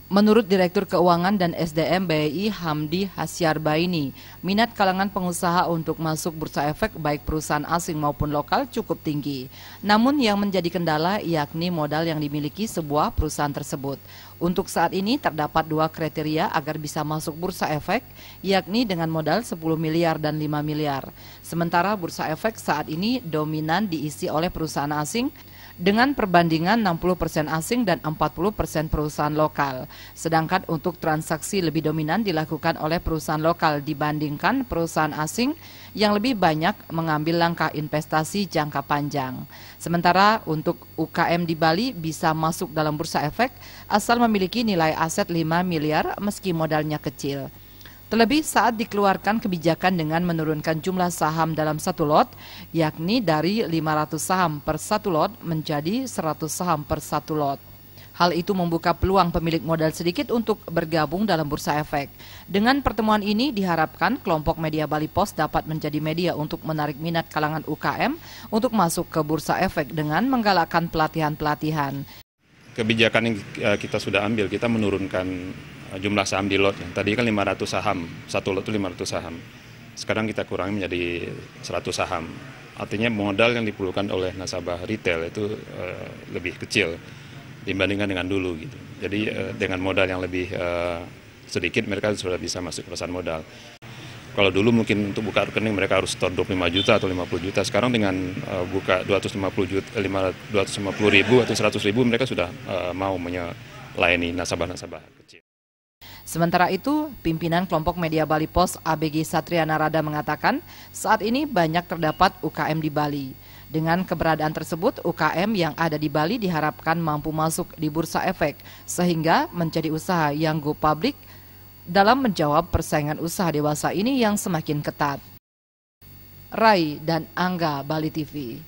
Menurut Direktur Keuangan dan SDM BRI Hamdi Hasyarbaini, minat kalangan pengusaha untuk masuk bursa efek baik perusahaan asing maupun lokal cukup tinggi. Namun yang menjadi kendala yakni modal yang dimiliki sebuah perusahaan tersebut. Untuk saat ini terdapat dua kriteria agar bisa masuk bursa efek, yakni dengan modal 10 miliar dan 5 miliar. Sementara bursa efek saat ini dominan diisi oleh perusahaan asing dengan perbandingan 60% asing dan 40% perusahaan lokal. Sedangkan untuk transaksi lebih dominan dilakukan oleh perusahaan lokal dibandingkan perusahaan asing yang lebih banyak mengambil langkah investasi jangka panjang. Sementara untuk UKM di Bali bisa masuk dalam bursa efek asal memiliki nilai aset 5 miliar meski modalnya kecil. Terlebih saat dikeluarkan kebijakan dengan menurunkan jumlah saham dalam satu lot, yakni dari 500 saham per satu lot menjadi 100 saham per satu lot. Hal itu membuka peluang pemilik modal sedikit untuk bergabung dalam bursa efek. Dengan pertemuan ini diharapkan kelompok media Bali Post dapat menjadi media untuk menarik minat kalangan UKM untuk masuk ke bursa efek dengan menggalakkan pelatihan-pelatihan. Kebijakan yang kita sudah ambil, kita menurunkan jumlah saham di lot. Tadi kan 500 saham, satu lot itu 500 saham. Sekarang kita kurangi menjadi 100 saham. Artinya modal yang diperlukan oleh nasabah retail itu lebih kecil dibandingkan dengan dulu gitu. Jadi dengan modal yang lebih sedikit mereka sudah bisa masuk ke pasar modal. Kalau dulu mungkin untuk buka rekening mereka harus store 25 juta atau 50 juta. Sekarang dengan buka 250 ribu atau 100 ribu mereka sudah mau melayani nasabah-nasabah kecil. Sementara itu, pimpinan kelompok media Bali Post ABG Satria Narada mengatakan saat ini banyak terdapat UKM di Bali. Dengan keberadaan tersebut, UKM yang ada di Bali diharapkan mampu masuk di bursa efek sehingga menjadi usaha yang go public dalam menjawab persaingan usaha dewasa ini yang semakin ketat. Rai dan Angga, Bali TV.